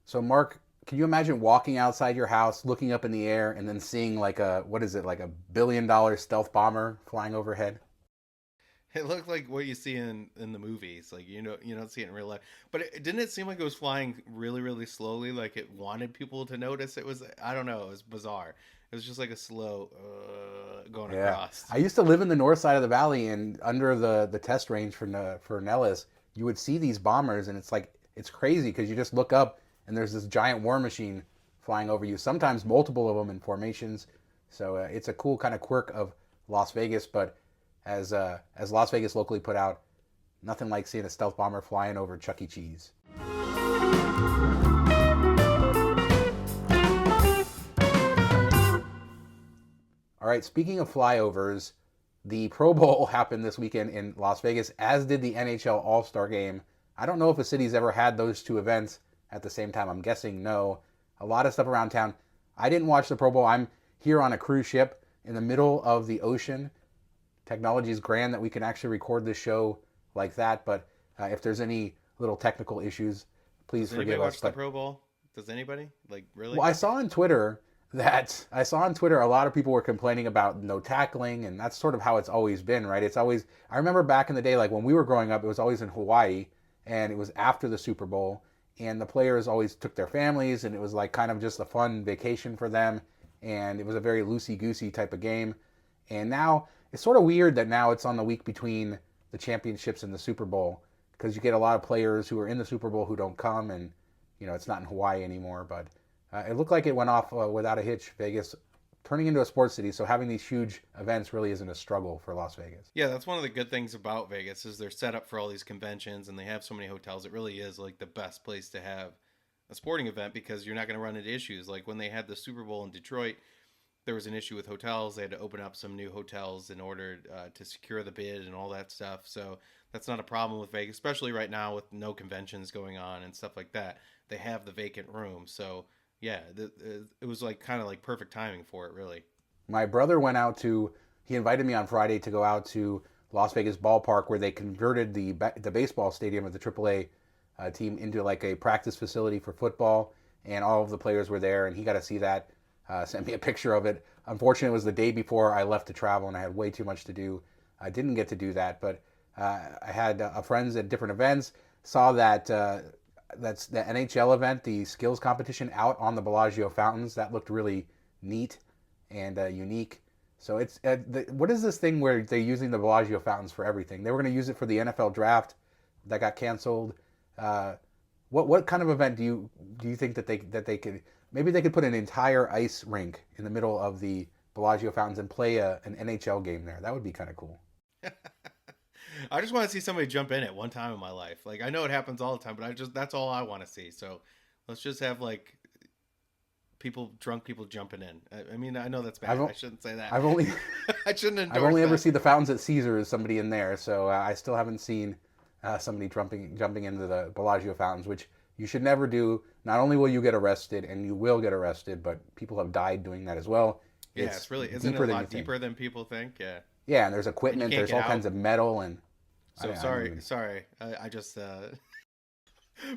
So, Mark, can you imagine walking outside your house, looking up in the air, and then seeing like what is it, like $1 billion stealth bomber flying overhead? It looked like what you see in the movies. Like you don't see it in real life. But didn't it seem like it was flying really really slowly? Like it wanted people to notice. It was I don't know. It was bizarre. It was just like a slow going Yeah. across. I used to live in the north side of the valley, and under the test range for Nellis, you would see these bombers, and it's crazy because you just look up and there's this giant war machine flying over you. Sometimes multiple of them in formations. So it's a cool kind of quirk of Las Vegas. But as Las Vegas locally put out, nothing like seeing a stealth bomber flying over Chuck E. Cheese. All right, speaking of flyovers, the Pro Bowl happened this weekend in Las Vegas, as did the NHL All Star game. I don't know if a city's ever had those two events at the same time. I'm guessing no. A lot of stuff around town. I didn't watch the Pro Bowl. I'm here on a cruise ship in the middle of the ocean. Technology is grand that we can actually record this show like that, but if there's any little technical issues, please Does anybody forgive us. watch the But Pro Bowl? Does anybody? Like well, really? I saw on Twitter a lot of people were complaining about no tackling, and that's sort of how it's always been, right? It's always I remember back in the day, like when we were growing up, it was always in Hawaii, and it was after the Super Bowl, and the players always took their families, and it was like kind of just a fun vacation for them, and it was a very loosey goosey type of game. And now it's sort of weird that now it's on the week between the championships and the Super Bowl because you get a lot of players who are in the Super Bowl who don't come, and it's not in Hawaii anymore, but it looked like it went off without a hitch. Vegas turning into a sports city, so having these huge events really isn't a struggle for Las Vegas. Yeah, that's one of the good things about Vegas is they're set up for all these conventions and they have so many hotels. It really is like the best place to have a sporting event because you're not going to run into issues. Like when they had the Super Bowl in Detroit, there was an issue with hotels. They had to open up some new hotels in order to secure the bid and all that stuff. So that's not a problem with Vegas, especially right now with no conventions going on and stuff like that. They have the vacant room. So yeah, it was like kind of like perfect timing for it, really. My brother went out to. He invited me on Friday to go out to Las Vegas ballpark where they converted the baseball stadium of the AAA team into like a practice facility for football, and all of the players were there, and he got to see that. Sent me a picture of it. Unfortunately, it was the day before I left to travel, and I had way too much to do. I didn't get to do that, but I had friends at different events. Saw that's the NHL event, the skills competition out on the Bellagio fountains. That looked really neat and unique. So what is this thing where they're using the Bellagio fountains for everything? They were going to use it for the NFL draft that got canceled. Uh, what kind of event do you think that they could maybe they could put an entire ice rink in the middle of the Bellagio fountains and play an NHL game there? That would be kind of cool. I just want to see somebody jump in at one time in my life. Like I know it happens all the time, but I just that's all I want to see. So let's just have like drunk people jumping in. I mean, I know that's bad. I've I shouldn't say that. I've only I shouldn't I've endorse only ever that. seen the fountains at Caesars. Somebody in there, so I still haven't seen somebody jumping into the Bellagio fountains, which you should never do. Not only will you get arrested, and you will get arrested, but people have died doing that as well. Yeah, It's it's really isn't it a deeper than you lot think. deeper than people think? Yeah, Yeah, and there's and you equipment. can't There's get all out. kinds of metal, and So I don't sorry, even. sorry. I just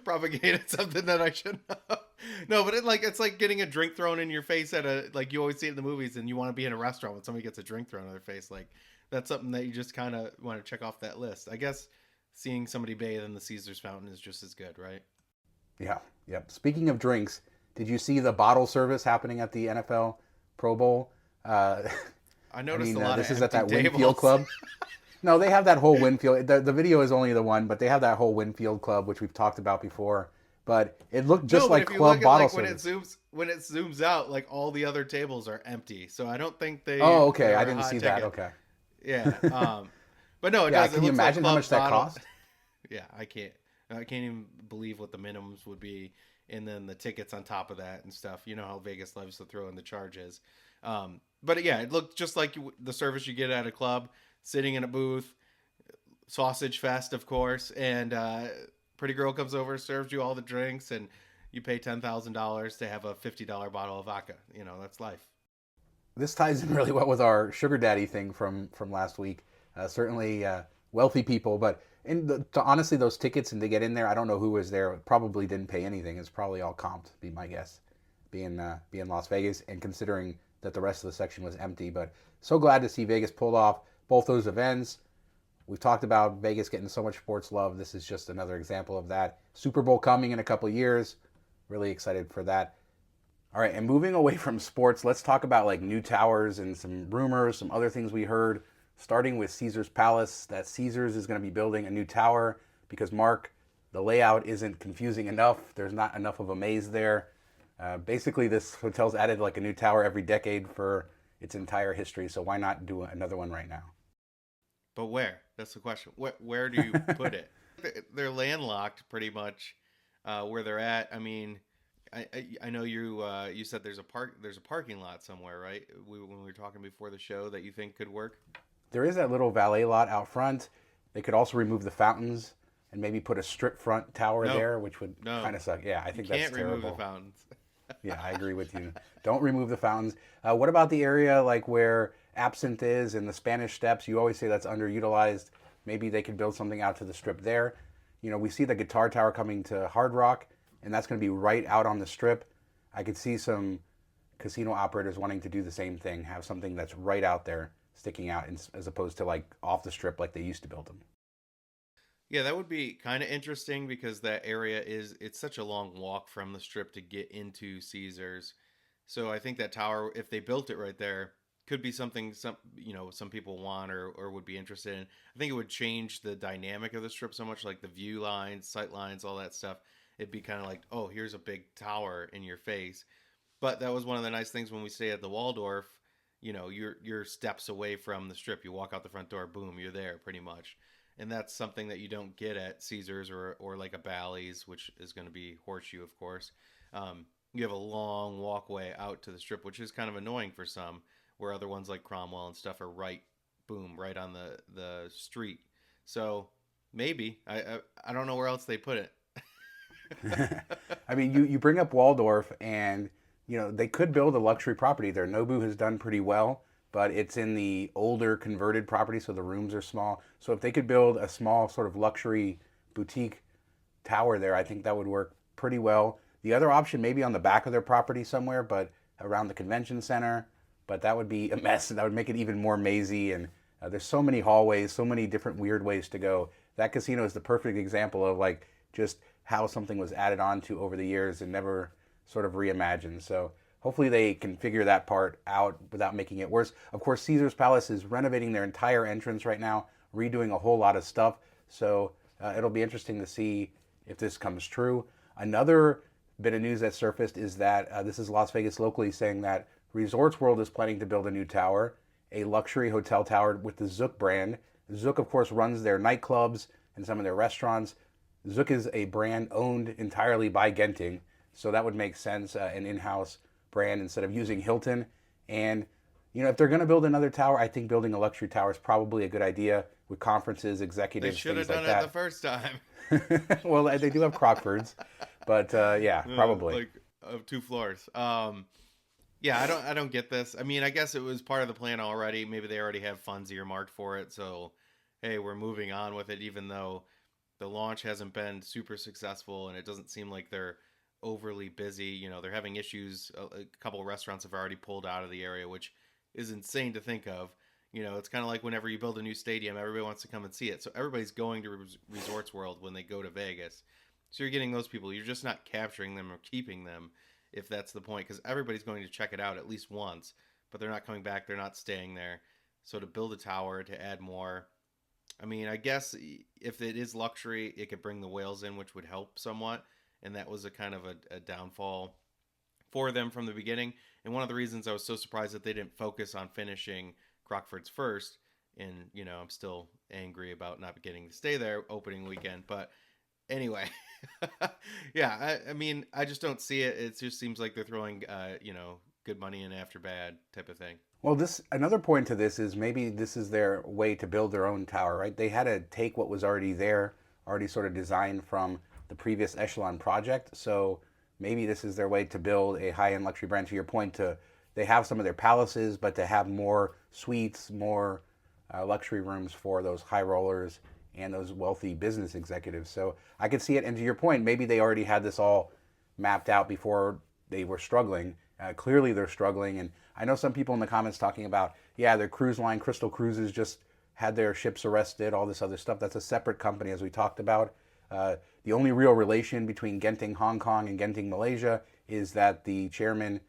propagated something that I shouldn't have. No, but it's like getting a drink thrown in your face at a like you always see it in the movies, and you want to be in a restaurant when somebody gets a drink thrown in their face. Like that's something that you just kind of want to check off that list. I guess seeing somebody bathe in the Caesar's fountain is just as good, right? Yeah, yep. Speaking of drinks, did you see the bottle service happening at the NFL Pro Bowl? Uh, I I noticed a mean, lot of this is at empty that Winfield tables. Club. No, they have that whole Winfield. The video is only the one, but they have that whole Winfield Club, which we've talked about before. But it looked just No, but like if you look club at bottle like service. when it zooms out, like all the other tables are empty. So I don't think Oh, okay. I they're a didn't hot see that. ticket. Okay. Yeah. But no, it Yeah. does. It Can you looks like imagine how much club that bottle. cost? Yeah, I can't. I can't even believe what the minimums would be, and then the tickets on top of that and stuff. You know how Vegas loves to throw in the charges. But yeah, it looked just like the service you get at a club, sitting in a booth, sausage fest, of course, and pretty girl comes over, serves you all the drinks, and you pay $10,000 to have a $50 bottle of vodka. You know, that's life. This ties in really well with our sugar daddy thing from last week. Certainly wealthy people, but And honestly, those tickets and to get in there, I don't know who was there. Probably didn't pay anything. It's probably all comped, be my guess, being Las Vegas, and considering that the rest of the section was empty. But so glad to see Vegas pulled off both those events. We've talked about Vegas getting so much sports love. This is just another example of that. Super Bowl coming in a couple of years. Really excited for that. All right, and moving away from sports, let's talk about like new towers and some rumors, some other things we heard. Starting with Caesar's Palace, that Caesars is going to be building a new tower because, Mark, the layout isn't confusing enough. There's not enough of a maze there. Basically, this hotel's added like a new tower every decade for its entire history, so why not do another one right now? But where? That's the question. Where do you put it? They're landlocked pretty much where they're at. I mean, I know you said there's a parking lot somewhere, right? When we were talking before the show that you think could work. There is that little valet lot out front. They could also remove the fountains and maybe put a strip front tower No, there, which would no, kind of suck. Yeah, I you think that's can't remove the terrible. fountains. Yeah, I agree with you. Don't remove the fountains. What about the area like where Absinthe is and the Spanish Steps? You always say that's underutilized. Maybe they could build something out to the strip there. You know, we see the Guitar Tower coming to Hard Rock, and that's going to be right out on the strip. I could see some casino operators wanting to do the same thing, have something that's right out there, sticking out, as opposed to like off the strip like they used to build them. Yeah, that would be kind of interesting because that area it's such a long walk from the strip to get into Caesars. So I think that tower, if they built it right there, could be something some people want or would be interested in. I think it would change the dynamic of the strip so much, like the view lines, sight lines, all that stuff. It'd be kind of like, oh, here's a big tower in your face. But that was one of the nice things when we stayed at the Waldorf. You're steps away from the strip. You walk out the front door, boom, you're there pretty much. And that's something that you don't get at Caesars or like a Bally's, which is going to be Horseshoe, of course. You have a long walkway out to the strip, which is kind of annoying for some, where other ones like Cromwell and stuff are right, boom, right on the street. So maybe I don't know where else they put it. I mean, you bring up Waldorf, and they could build a luxury property there. Nobu has done pretty well, but it's in the older converted property, so the rooms are small. So if they could build a small sort of luxury boutique tower there, I think that would work pretty well. The other option maybe on the back of their property somewhere, but around the convention center. But that would be a mess, and that would make it even more mazy. And there's so many hallways, so many different weird ways to go. That casino is the perfect example of like just how something was added on to over the years and never sort of reimagined. So hopefully they can figure that part out without making it worse. Of course, Caesar's Palace is renovating their entire entrance right now, redoing a whole lot of stuff. So it'll be interesting to see if this comes true. Another bit of news that surfaced is that this is Las Vegas locally saying that Resorts World is planning to build a new tower, a luxury hotel tower with the Zook brand. Zook, of course, runs their nightclubs and some of their restaurants. Zook is a brand owned entirely by Genting, so that would make sense, an in-house brand instead of using Hilton. And if they're going to build another tower, I think building a luxury tower is probably a good idea with conferences, They executives, should have things done like it the first time. that. Well, they do have Crockfords, but yeah, probably. Like of 2 floors. Yeah, I don't get this. I mean, I guess it was part of the plan already. Maybe they already have funds earmarked for it. So, hey, we're moving on with it, even though the launch hasn't been super successful and it doesn't seem like they're overly busy. They're having issues. A couple of restaurants have already pulled out of the area, which is insane to think of. It's kind of like whenever you build a new stadium, everybody wants to come and see it. So everybody's going to Resorts World when they go to Vegas. So you're getting those people. You're just not capturing them or keeping them, if that's the point, because everybody's going to check it out at least once, but they're not coming back. They're not staying there. So to build a tower, to add more, I mean, I guess if it is luxury, it could bring the whales in, which would help somewhat. And that was a kind of a downfall for them from the beginning. And one of the reasons I was so surprised that they didn't focus on finishing Crockford's first. And, I'm still angry about not getting to stay there opening weekend. But anyway, yeah, I mean, I just don't see it. It just seems like they're throwing, good money in after bad type of thing. Well, another point to this is maybe this is their way to build their own tower, right? They had to take what was already there, already sort of designed from the previous Echelon project. So maybe this is their way to build a high-end luxury brand. To your point, they have some of their palaces, but to have more suites, more luxury rooms for those high rollers and those wealthy business executives. So I could see it. And to your point, maybe they already had this all mapped out before they were struggling. Clearly, they're struggling. And I know some people in the comments talking about, yeah, their cruise line, Crystal Cruises, just had their ships arrested, all this other stuff. That's a separate company, as we talked about. The only real relation between Genting Hong Kong and Genting Malaysia is that the chairman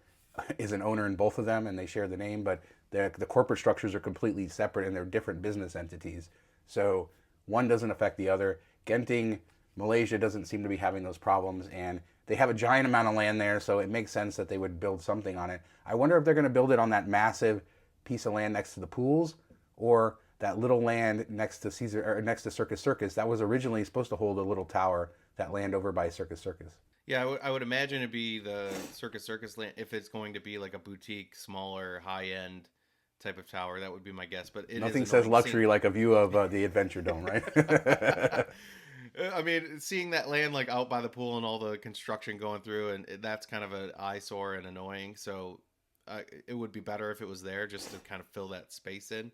is an owner in both of them and they share the name, but the corporate structures are completely separate and they're different business entities. So one doesn't affect the other. Genting Malaysia doesn't seem to be having those problems, and they have a giant amount of land there, so it makes sense that they would build something on it. I wonder if they're going to build it on that massive piece of land next to the pools, or that little land next to Circus Circus. That was originally supposed to hold a little tower, that land over by Circus Circus. Yeah, I would imagine it'd be the Circus land if it's going to be like a boutique, smaller, high-end type of tower. That would be my guess. But nothing says luxury like a view of the Adventure Dome, right? I mean, seeing that land like out by the pool and all the construction going through, and that's kind of an eyesore and annoying. So it would be better if it was there just to kind of fill that space in.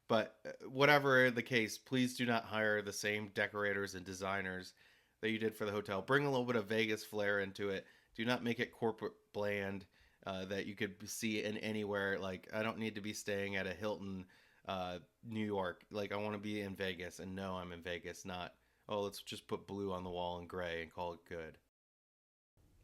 But whatever the case, please do not hire the same decorators and designers that you did for the hotel. Bring a little bit of Vegas flair into it. Do not make it corporate bland that you could see in anywhere. Like, I don't need to be staying at a Hilton, New York. Like, I want to be in Vegas and know I'm in Vegas, not, oh, let's just put blue on the wall and gray and call it good.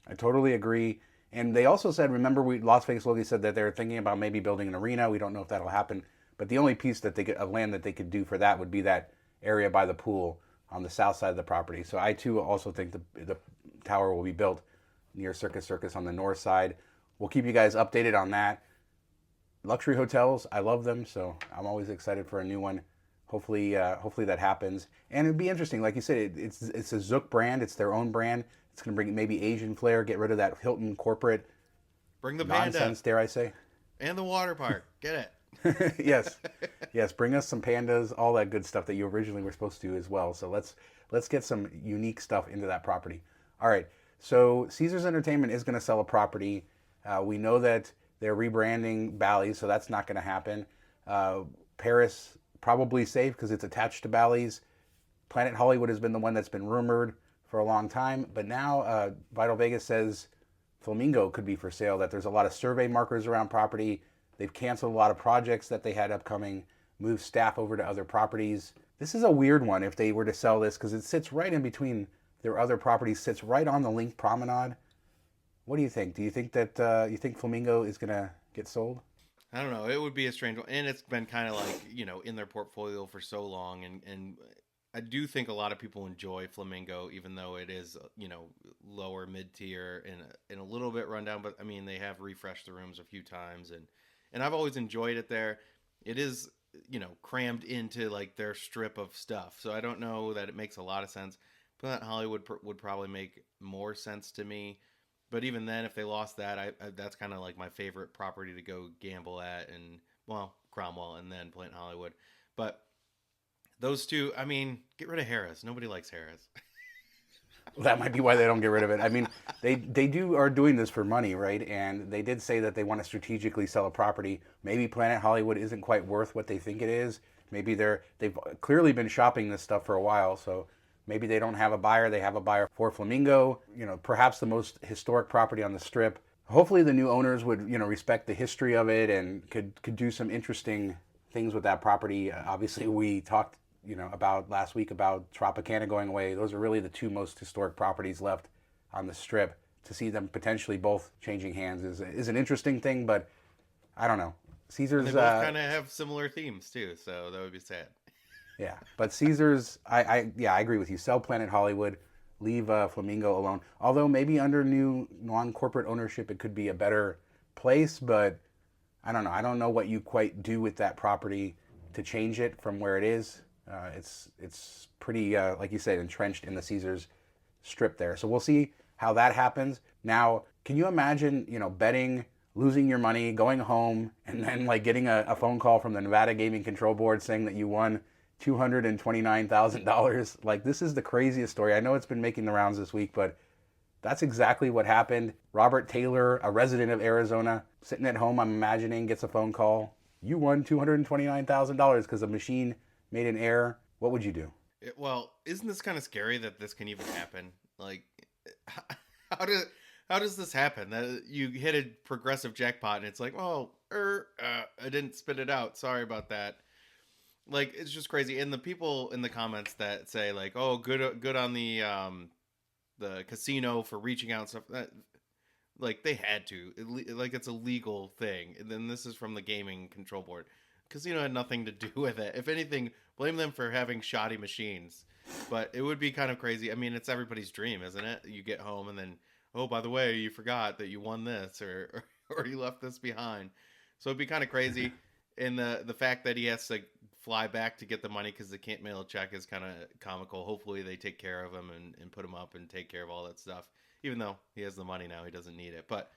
I totally agree. And they also said, remember, Las Vegas Locally said that they're thinking about maybe building an arena. We don't know if that'll happen. But the only piece of land that they could do for that would be that area by the pool on the south side of the property. So I too also think the tower will be built near Circus Circus on the north side. We'll keep you guys updated on that. Luxury hotels, I love them, so I'm always excited for a new one. Hopefully that happens. And it'd be interesting, like you said, it's a Zook brand. It's their own brand. It's going to bring maybe Asian flair, get rid of that Hilton corporate bring the nonsense, dare I say. And the water park. Get it. yes, bring us some pandas, all that good stuff that you originally were supposed to do as well. So let's get some unique stuff into that property. All right, so Caesars Entertainment is going to sell a property. We know that they're rebranding Bally's, so that's not going to happen. Paris, probably safe because it's attached to Bally's. Planet Hollywood has been the one that's been rumored for a long time, but now Vital Vegas says Flamingo could be for sale, that there's a lot of survey markers around property. They've canceled a lot of projects that they had upcoming, moved staff over to other properties. This is a weird one if they were to sell this because it sits right in between their other properties, sits right on the Link Promenade. What do you think? Do you think that you think Flamingo is going to get sold? I don't know. It would be a strange one. And it's been kind of like, in their portfolio for so long. And I do think a lot of people enjoy Flamingo, even though it is, lower mid-tier and a little bit rundown. But, I mean, they have refreshed the rooms a few times. And I've always enjoyed it there. It is, crammed into like their strip of stuff. So I don't know that it makes a lot of sense. Planet Hollywood would probably make more sense to me. But even then, if they lost that, that's kind of like my favorite property to go gamble at. And, well, Cromwell and then Planet Hollywood. But those two, I mean, get rid of Harrah's. Nobody likes Harrah's. Well, that might be why they don't get rid of it. I mean, they are doing this for money, right? And they did say that they want to strategically sell a property. Maybe Planet Hollywood isn't quite worth what they think it is. Maybe they've clearly been shopping this stuff for a while, so maybe they don't have a buyer. They have a buyer for Flamingo, perhaps the most historic property on the Strip. Hopefully the new owners would, respect the history of it and could do some interesting things with that property. Obviously, we talked about last week about Tropicana going away. Those are really the two most historic properties left on the Strip. To see them potentially both changing hands is an interesting thing, but I don't know. Caesars, and they both kind of have similar themes too, so that would be sad. Yeah, but Caesars, I agree with you. Sell Planet Hollywood, leave Flamingo alone. Although maybe under new non-corporate ownership, it could be a better place, but I don't know. I don't know what you quite do with that property to change it from where it is. It's pretty, like you said, entrenched in the Caesars Strip there. So we'll see how that happens. Now, can you imagine, betting, losing your money, going home, and then like getting a phone call from the Nevada Gaming Control Board saying that you won $229,000? Like, this is the craziest story. I know it's been making the rounds this week, but that's exactly what happened. Robert Taylor, a resident of Arizona, sitting at home, I'm imagining, gets a phone call. You won $229,000 because a machine made an error. What would you do? Well, isn't this kind of scary that this can even happen? Like, how do how does this happen? That you hit a progressive jackpot and it's like, oh, I didn't spit it out. Sorry about that. Like, it's just crazy. And the people in the comments that say like, oh, good on the casino for reaching out and stuff. That, like they had to. Like it's a legal thing. And then this is from the gaming control board. Casino had nothing to do with it. If anything, blame them for having shoddy machines. But it would be kind of crazy. I mean, it's everybody's dream, isn't it? You get home and then, oh, by the way, you forgot that you won this or you left this behind. So it'd be kind of crazy. And the fact that he has to fly back to get the money because they can't mail a check is kind of comical. Hopefully they take care of him and put him up and take care of all that stuff. Even though he has the money now, he doesn't need it. But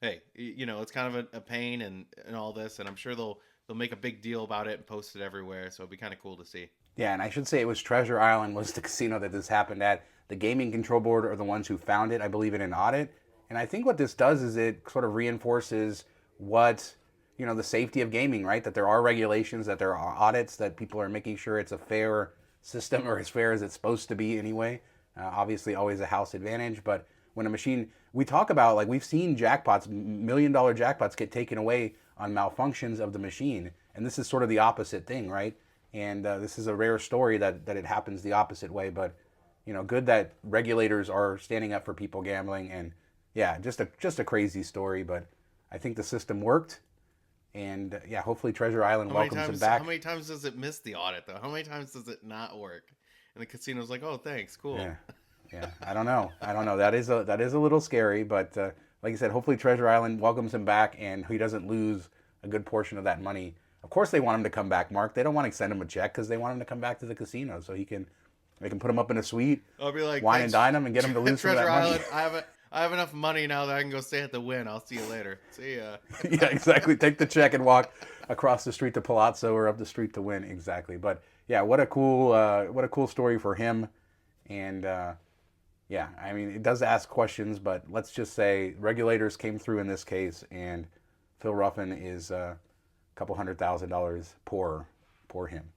hey, it's kind of a pain and all this, and I'm sure they'll make a big deal about it and post it everywhere. So it'd be kind of cool to see. Yeah, and I should say it was Treasure Island was the casino that this happened at. The gaming control board are the ones who found it, I believe, in an audit. And I think what this does is it sort of reinforces what, the safety of gaming, right? That there are regulations, that there are audits, that people are making sure it's a fair system or as fair as it's supposed to be anyway. Obviously, always a house advantage, but when a machine, we talk about, like, we've seen jackpots, $1 million jackpots get taken away on malfunctions of the machine. And this is sort of the opposite thing, right? And this is a rare story that it happens the opposite way. But, good that regulators are standing up for people gambling. And yeah, just a crazy story. But I think the system worked. And yeah, hopefully Treasure Island welcomes him back. How many times does it miss the audit, though? How many times does it not work? And the casino's like, oh, thanks, cool. Yeah, I don't know. That is a little scary, but like I said, hopefully Treasure Island welcomes him back and he doesn't lose a good portion of that money. Of course they want him to come back, Mark. They don't want to send him a check because they want him to come back to the casino so they can put him up in a suite, I'll be like, wine and dine him, and get him to lose some of that money. Island, I have enough money now that I can go stay at the Wynn. I'll see you later. See ya. Yeah, exactly. Take the check and walk across the street to Palazzo or up the street to Wynn. Exactly. But yeah, what a cool story for him. And yeah, I mean, it does ask questions, but let's just say regulators came through in this case, and Phil Ruffin is a couple $100,000 poorer. Poor him.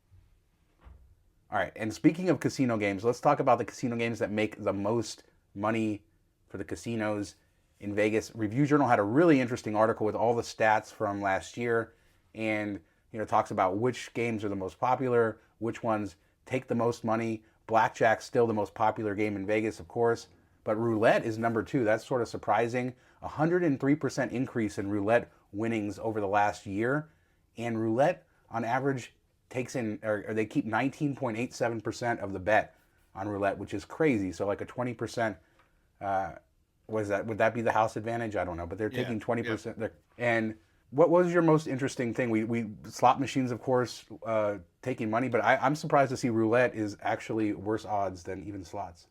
All right, and speaking of casino games, let's talk about the casino games that make the most money for the casinos in Vegas. Review Journal had a really interesting article with all the stats from last year, and talks about which games are the most popular, which ones take the most money. Blackjack's still the most popular game in Vegas, of course, but roulette is number 2. That's sort of surprising. 103% increase in roulette winnings over the last year, and roulette on average takes in, or they keep 19.87% of the bet on roulette, which is crazy. So like a 20%. Would that be the house advantage? I don't know, but they're taking 20%. Yeah. And what was your most interesting thing? We slot machines, of course, taking money, but I'm surprised to see roulette is actually worse odds than even slots.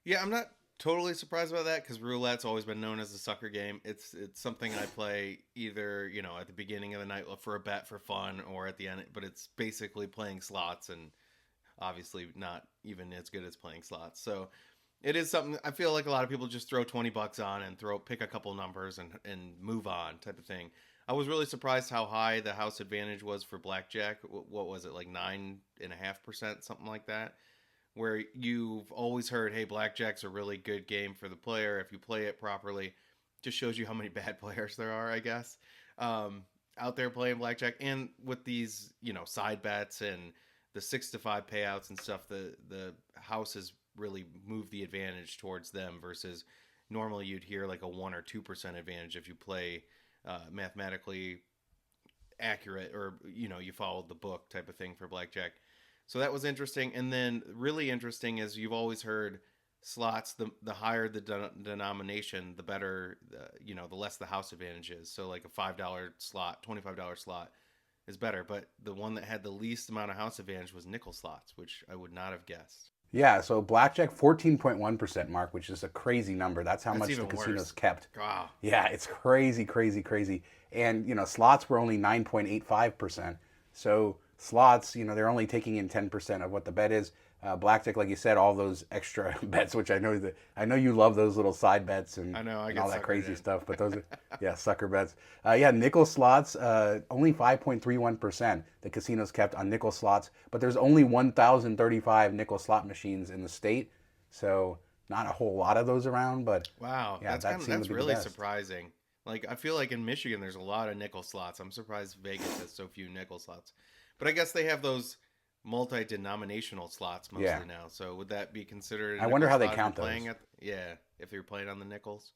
Yeah, I'm not totally surprised about that because roulette's always been known as a sucker game. It's something I play either at the beginning of the night for a bet for fun or at the end, but it's basically playing slots and obviously not even as good as playing slots. So it is something I feel like a lot of people just throw $20 on and pick a couple numbers and move on type of thing. I was really surprised how high the house advantage was for blackjack. What was it, like 9.5%, something like that? Where you've always heard, hey, blackjack's a really good game for the player if you play it properly. Just shows you how many bad players there are, I guess, out there playing blackjack. And with these, side bets and the 6-5 payouts and stuff, the house has really moved the advantage towards them versus normally you'd hear like a 1 or 2% advantage if you play mathematically accurate or you followed the book type of thing for blackjack. So that was interesting. And then really interesting is you've always heard slots, the higher the denomination, the better, the less the house advantage is. So like a $5 slot, $25 slot is better. But the one that had the least amount of house advantage was nickel slots, which I would not have guessed. Yeah, so blackjack 14.1%, Mark, which is a crazy number. That's how much the casinos kept. Wow. Yeah, it's crazy, crazy, crazy. And, slots were only 9.85%. So slots, they're only taking in 10% of what the bet is. Blackjack, like you said, all those extra bets, which I know you love those little side bets and, I know I and get all that suckered crazy in. stuff. But those are, yeah, sucker bets. Nickel slots, only 5.31% the casinos kept on nickel slots, but there's only 1,035 nickel slot machines in the state, so not a whole lot of those around. But Wow, yeah, that seemed to that's be the really best. surprising. Like I feel like in Michigan there's a lot of nickel slots. I'm surprised Vegas has so few nickel slots. But I guess they have those multi-denominational slots Yeah, mostly now. So would that be considered a I wonder nickel how they slot if you're count playing those. at yeah, if you're playing on the nickels?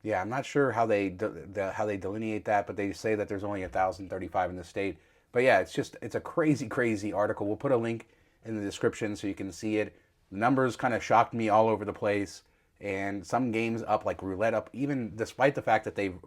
Yeah, I'm not sure how how they delineate that, but they say that there's only 1,035 in the state. But yeah, it's a crazy, crazy article. We'll put a link in the description so you can see it. The numbers kind of shocked me all over the place, and some games up like roulette up, even despite the fact that they've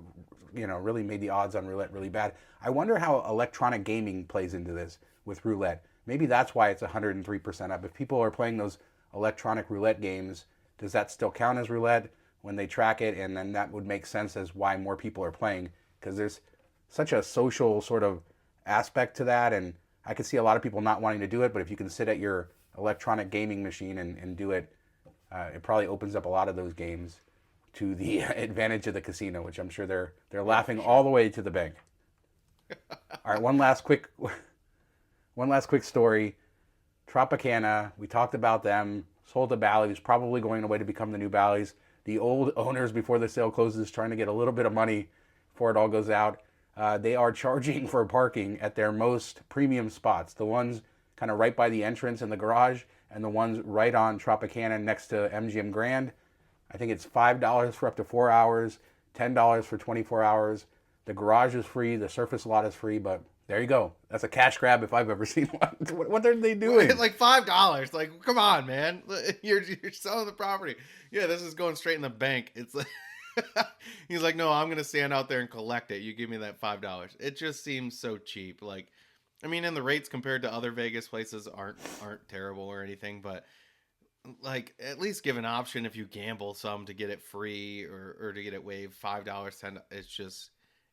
really made the odds on roulette really bad. I wonder how electronic gaming plays into this with roulette. Maybe that's why it's 103% up. If people are playing those electronic roulette games, does that still count as roulette when they track it? And then that would make sense as why more people are playing, because there's such a social sort of aspect to that. And I could see a lot of people not wanting to do it, but if you can sit at your electronic gaming machine and do it, it probably opens up a lot of those games to the advantage of the casino, which I'm sure they're Yeah, for laughing all sure. the way to the bank. All right, one last quick story. Tropicana, we talked about them. Sold to Bally's, probably going away to become the new Bally's. The old owners, before the sale closes, trying to get a little bit of money before it all goes out. They are charging for parking at their most premium spots, the ones kind of right by the entrance in the garage, and the ones right on Tropicana next to MGM Grand. I think it's $5 for up to 4 hours, $10 for 24 hours. The garage is free, the surface lot is free, but there you go. That's a cash grab if I've ever seen one. What are they doing? Like $5. Like come on, man. You're selling the property. Yeah, this is going straight in the bank. It's like he's like, "No, I'm going to stand out there and collect it. You give me that $5." It just seems so cheap. Like I mean, and the rates compared to other Vegas places aren't terrible or anything, but like at least give an option if you gamble some to get it free or to get it waived. $5, 10.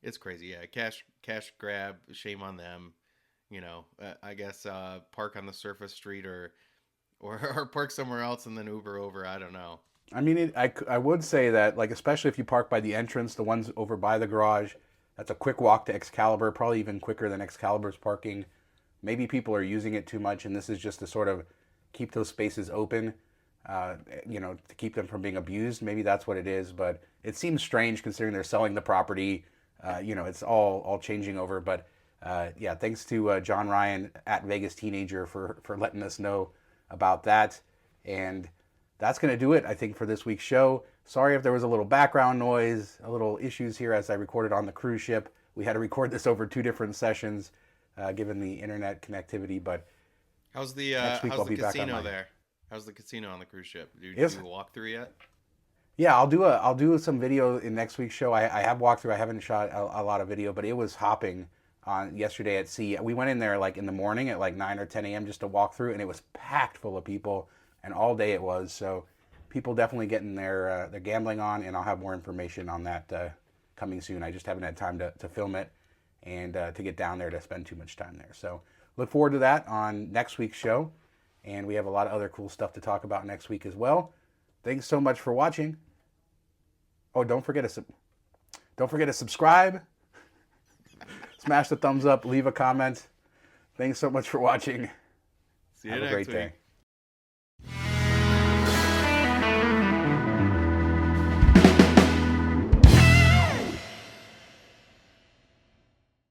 It's crazy. Yeah, cash grab. Shame on them. I guess park on the surface street or park somewhere else and then Uber over. I don't know. I mean, I would say that, like, especially if you park by the entrance, the ones over by the garage, that's a quick walk to Excalibur, probably even quicker than Excalibur's parking. Maybe people are using it too much, and this is just to sort of keep those spaces open, to keep them from being abused. Maybe that's what it is, but it seems strange considering they're selling the property. It's all changing over. But yeah, thanks to John Ryan at Vegas Teenager for letting us know about that. And that's going to do it, I think, for this week's show. Sorry if there was a little background noise, a little issues here as I recorded on the cruise ship. We had to record this over 2 different sessions, given the internet connectivity. But next week How's I'll the be back casino online. there? How's the casino on the cruise ship? Did you Yes, do a walkthrough yet? yeah, I'll do some video in next week's show. I have walked through. I haven't shot a lot of video, but it was hopping on yesterday at sea. We went in there like in the morning at like 9 or 10 a.m. just to walk through, and it was packed full of people, and all day it was. So people definitely getting their gambling on, and I'll have more information on that coming soon. I just haven't had time to film it and to get down there to spend too much time there. So look forward to that on next week's show, and we have a lot of other cool stuff to talk about next week as well. Thanks so much for watching. Oh, don't forget to subscribe, smash the thumbs up, leave a comment. Thanks so much for watching. See you Have a next great week. day.